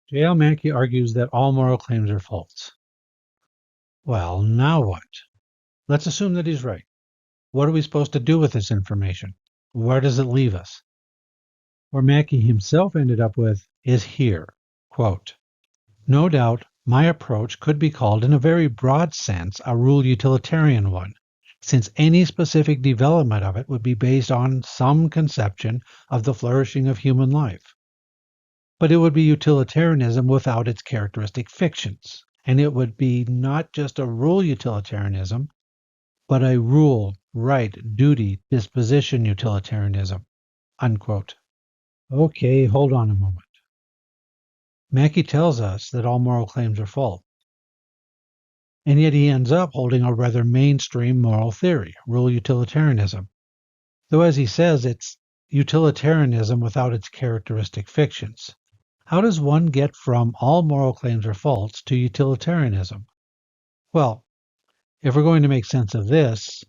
J.L. Mackie argues that all moral claims are false. Well, now what? Let's assume that he's right. What are we supposed to do with this information? Where does it leave us? Where Mackie himself ended up with is here. Quote, "No doubt my approach could be called in a very broad sense a rule utilitarian one, since any specific development of it would be based on some conception of the flourishing of human life. But it would be utilitarianism without its characteristic fictions, and it would be not just a rule utilitarianism, but a rule, right, duty, disposition utilitarianism." Unquote. Okay, hold on a moment. Mackie tells us that all moral claims are false, and yet he ends up holding a rather mainstream moral theory, rule utilitarianism. Though as he says, it's utilitarianism without its characteristic fictions. How does one get from all moral claims are false to utilitarianism? Well, if we're going to make sense of this,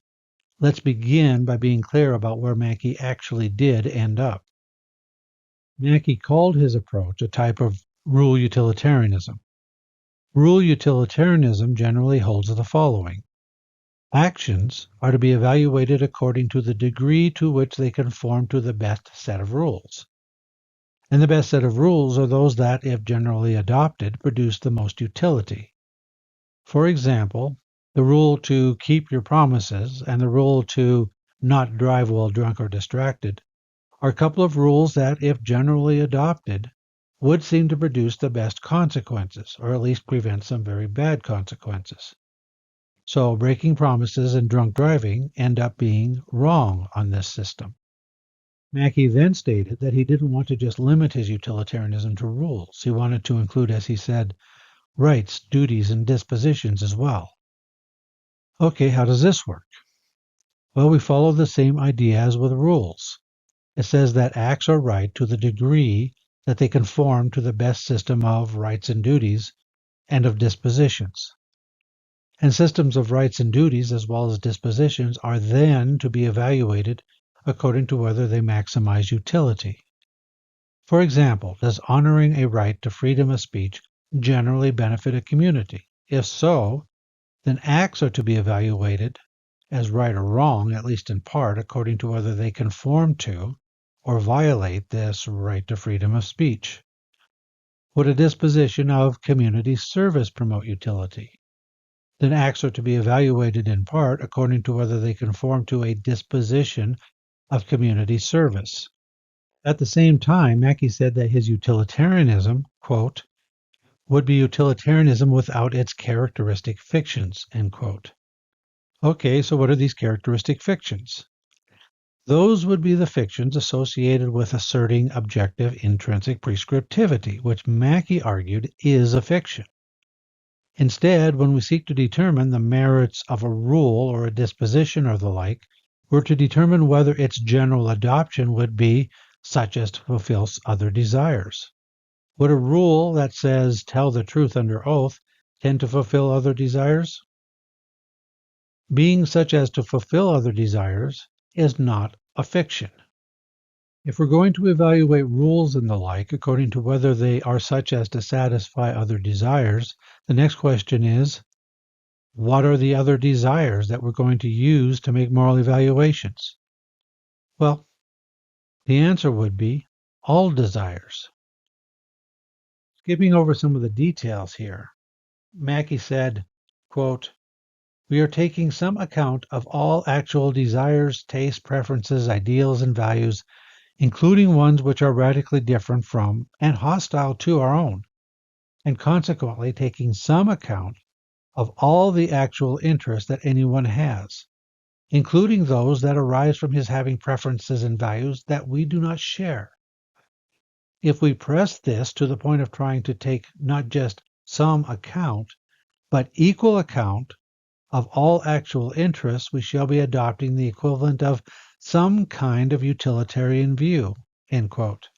let's begin by being clear about where Mackie actually did end up. Mackie called his approach a type of rule utilitarianism. Rule utilitarianism generally holds the following. Actions are to be evaluated according to the degree to which they conform to the best set of rules. And the best set of rules are those that, if generally adopted, produce the most utility. For example, the rule to keep your promises and the rule to not drive while drunk or distracted are a couple of rules that, if generally adopted, would seem to produce the best consequences, or at least prevent some very bad consequences. So breaking promises and drunk driving end up being wrong on this system. Mackie then stated that he didn't want to just limit his utilitarianism to rules. He wanted to include, as he said, rights, duties, and dispositions as well. Okay, how does this work? Well, we follow the same idea as with rules. It says that acts are right to the degree that they conform to the best system of rights and duties and of dispositions. And systems of rights and duties as well as dispositions are then to be evaluated according to whether they maximize utility. For example, does honoring a right to freedom of speech generally benefit a community? If so, then acts are to be evaluated as right or wrong, at least in part, according to whether they conform to or violate this right to freedom of speech. Would a disposition of community service promote utility? Then acts are to be evaluated in part according to whether they conform to a disposition of community service. At the same time, Mackie said that his utilitarianism, quote, would be utilitarianism without its characteristic fictions, end quote. Okay, so what are these characteristic fictions? Those would be the fictions associated with asserting objective intrinsic prescriptivity, which Mackie argued is a fiction. Instead, when we seek to determine the merits of a rule or a disposition or the like, we're to determine whether its general adoption would be such as to fulfill other desires. Would a rule that says tell the truth under oath tend to fulfill other desires? Being such as to fulfill other desires is not a fiction. If we're going to evaluate rules and the like according to whether they are such as to satisfy other desires, the next question is, what are the other desires that we're going to use to make moral evaluations? Well, the answer would be all desires. Skipping over some of the details here, Mackie said, quote, "We are taking some account of all actual desires, tastes, preferences, ideals, and values, including ones which are radically different from and hostile to our own, and consequently taking some account of all the actual interests that anyone has, including those that arise from his having preferences and values that we do not share. If we press this to the point of trying to take not just some account, but equal account of all actual interests, we shall be adopting the equivalent of some kind of utilitarian view," end quote.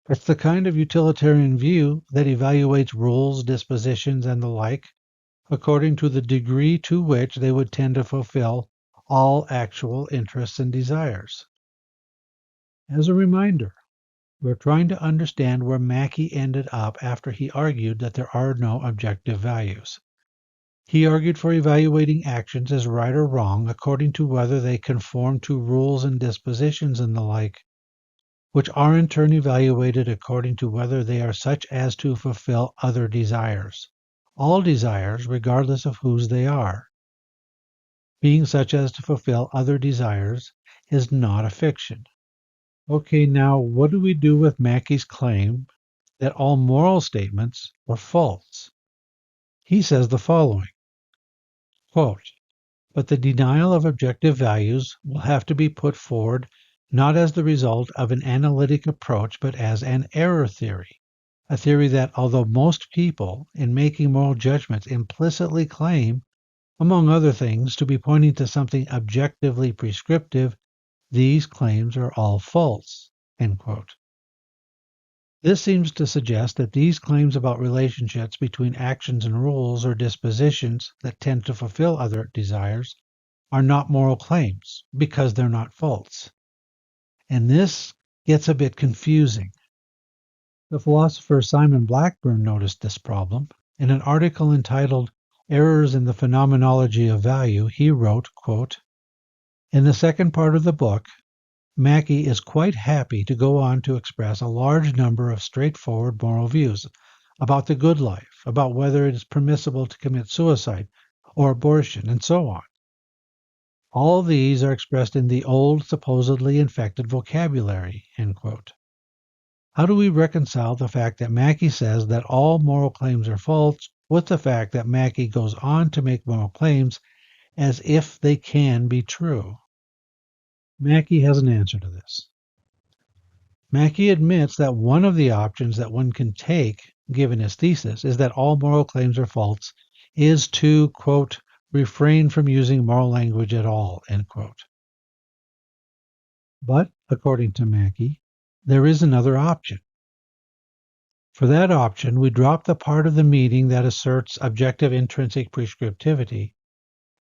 It's the kind of utilitarian view that evaluates rules, dispositions, and the like according to the degree to which they would tend to fulfill all actual interests and desires. As a reminder, We're trying to understand where Mackie ended up after he argued that there are no objective values. He argued for evaluating actions as right or wrong according to whether they conform to rules and dispositions and the like, which are in turn evaluated according to whether they are such as to fulfill other desires. All desires, regardless of whose they are. Being such as to fulfill other desires is not a fiction. Okay, now what do we do with Mackie's claim that all moral statements are false? He says the following, quote, but the denial of objective values will have to be put forward not as the result of an analytic approach, but as an error theory. A theory that, although most people, in making moral judgments, implicitly claim, among other things, to be pointing to something objectively prescriptive, these claims are all false. End quote. This seems to suggest that these claims about relationships between actions and rules or dispositions that tend to fulfill other desires are not moral claims because they're not false. And this gets a bit confusing. The philosopher Simon Blackburn noticed this problem. In an article entitled Errors in the Phenomenology of Value, he wrote, quote, in the second part of the book, Mackie is quite happy to go on to express a large number of straightforward moral views about the good life, about whether it is permissible to commit suicide or abortion, and so on. All these are expressed in the old, supposedly infected vocabulary, end quote. How do we reconcile the fact that Mackie says that all moral claims are false with the fact that Mackie goes on to make moral claims as if they can be true? Mackie has an answer to this. Mackie admits that one of the options that one can take, given his thesis, is that all moral claims are false, is to, quote, refrain from using moral language at all, end quote. But, according to Mackie, there is another option. For that option, we drop the part of the meaning that asserts objective intrinsic prescriptivity,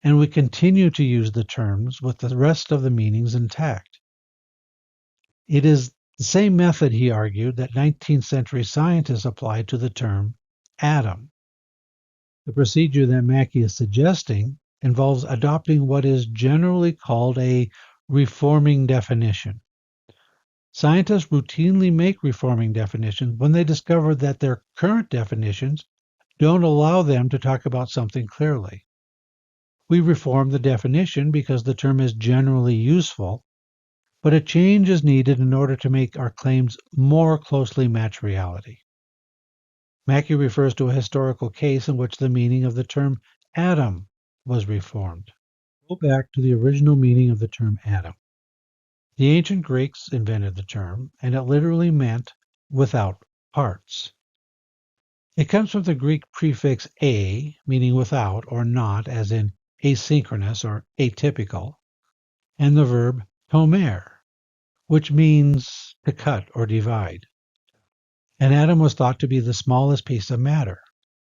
and we continue to use the terms with the rest of the meanings intact. It is the same method, he argued, that 19th century scientists applied to the term atom. The procedure that Mackie is suggesting involves adopting what is generally called a reforming definition. Scientists routinely make reforming definitions when they discover that their current definitions don't allow them to talk about something clearly. We reform the definition because the term is generally useful, but a change is needed in order to make our claims more closely match reality. Mackie refers to a historical case in which the meaning of the term atom was reformed. Go back to the original meaning of the term atom. The ancient Greeks invented the term, and it literally meant without parts. It comes from the Greek prefix a, meaning without or not, as in asynchronous or atypical, and the verb tomer, which means to cut or divide. An atom was thought to be the smallest piece of matter,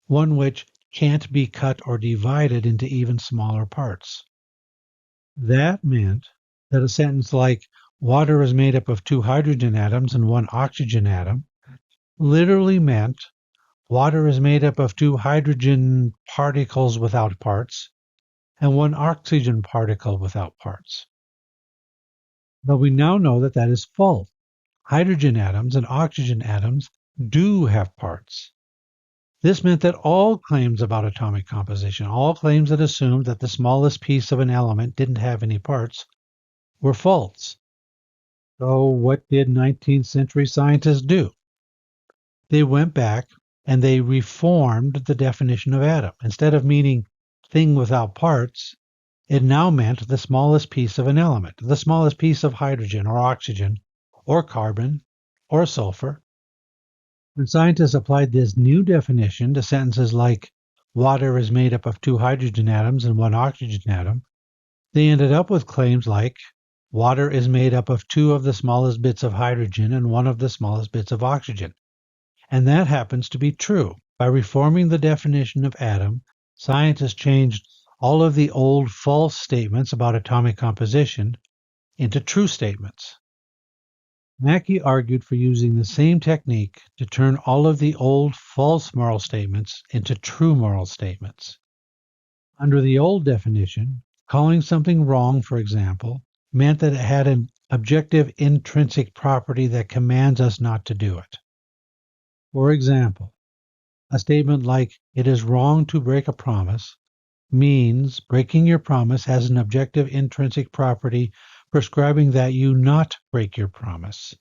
one which can't be cut or divided into even smaller parts. That meant that a sentence like, water is made up of 2 hydrogen atoms and 1 oxygen atom, literally meant water is made up of 2 hydrogen particles without parts and 1 oxygen particle without parts. But we now know that that is false. Hydrogen atoms and oxygen atoms do have parts. This meant that all claims about atomic composition, all claims that assumed that the smallest piece of an element didn't have any parts, were false. So what did 19th century scientists do? They went back and they reformed the definition of atom. Instead of meaning thing without parts, it now meant the smallest piece of an element, the smallest piece of hydrogen or oxygen or carbon or sulfur. When scientists applied this new definition to sentences like water is made up of 2 hydrogen atoms and 1 oxygen atom, they ended up with claims like water is made up of 2 of the smallest bits of hydrogen and 1 of the smallest bits of oxygen. And that happens to be true. By reforming the definition of atom, scientists changed all of the old false statements about atomic composition into true statements. Mackie argued for using the same technique to turn all of the old false moral statements into true moral statements. Under the old definition, calling something wrong, for example, meant that it had an objective intrinsic property that commands us not to do it. For example, a statement like, "It is wrong to break a promise," means breaking your promise has an objective intrinsic property prescribing that you not break your promise.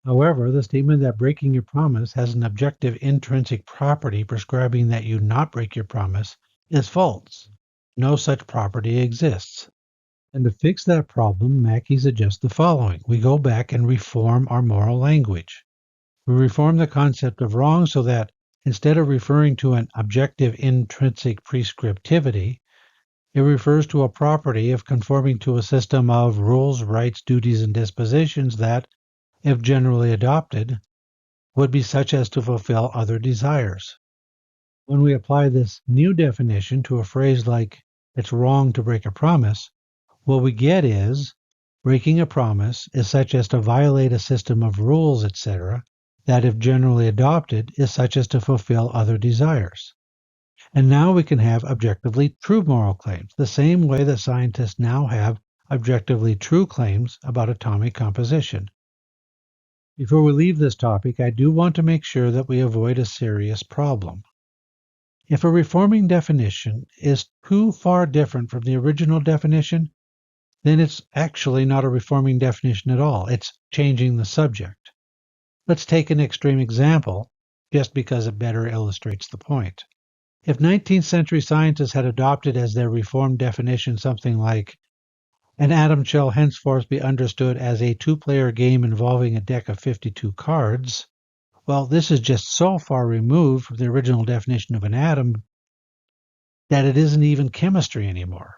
However, the statement that breaking your promise has an objective intrinsic property prescribing that you not break your promise is false. No such property exists. And to fix that problem, Mackie suggests the following. We go back and reform our moral language. We reform the concept of wrong so that instead of referring to an objective intrinsic prescriptivity, it refers to a property of conforming to a system of rules, rights, duties, and dispositions that, if generally adopted, would be such as to fulfill other desires. When we apply this new definition to a phrase like, "It's wrong to break a promise," what we get is, breaking a promise is such as to violate a system of rules, etc., that if generally adopted is such as to fulfill other desires. And now we can have objectively true moral claims, the same way that scientists now have objectively true claims about atomic composition. Before we leave this topic, I do want to make sure that we avoid a serious problem. If a reforming definition is too far different from the original definition, then it's actually not a reforming definition at all. It's changing the subject. Let's take an extreme example, just because it better illustrates the point. If 19th century scientists had adopted as their reformed definition something like, "An atom shall henceforth be understood as a two-player game involving a deck of 52 cards," well, this is just so far removed from the original definition of an atom that it isn't even chemistry anymore.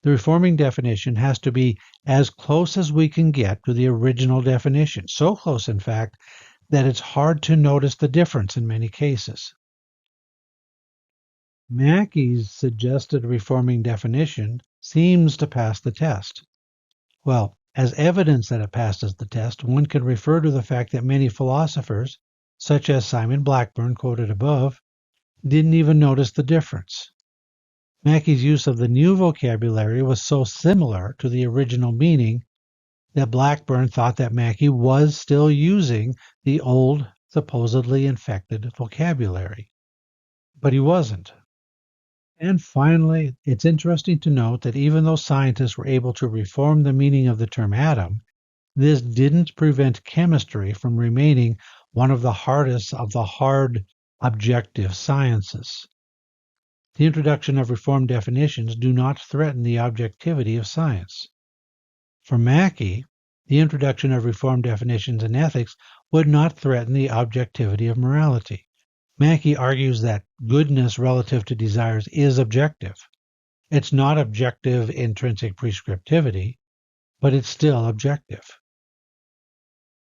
The reforming definition has to be as close as we can get to the original definition, so close, in fact, that it's hard to notice the difference in many cases. Mackie's suggested reforming definition seems to pass the test. Well, as evidence that it passes the test, one can refer to the fact that many philosophers, such as Simon Blackburn, quoted above, didn't even notice the difference. Mackie's use of the new vocabulary was so similar to the original meaning that Blackburn thought that Mackie was still using the old, supposedly infected vocabulary. But he wasn't. And finally, it's interesting to note that even though scientists were able to reform the meaning of the term atom, this didn't prevent chemistry from remaining one of the hardest of the hard objective sciences. The introduction of reformed definitions do not threaten the objectivity of science. For Mackie, the introduction of reformed definitions in ethics would not threaten the objectivity of morality. Mackie argues that goodness relative to desires is objective. It's not objective intrinsic prescriptivity, but it's still objective.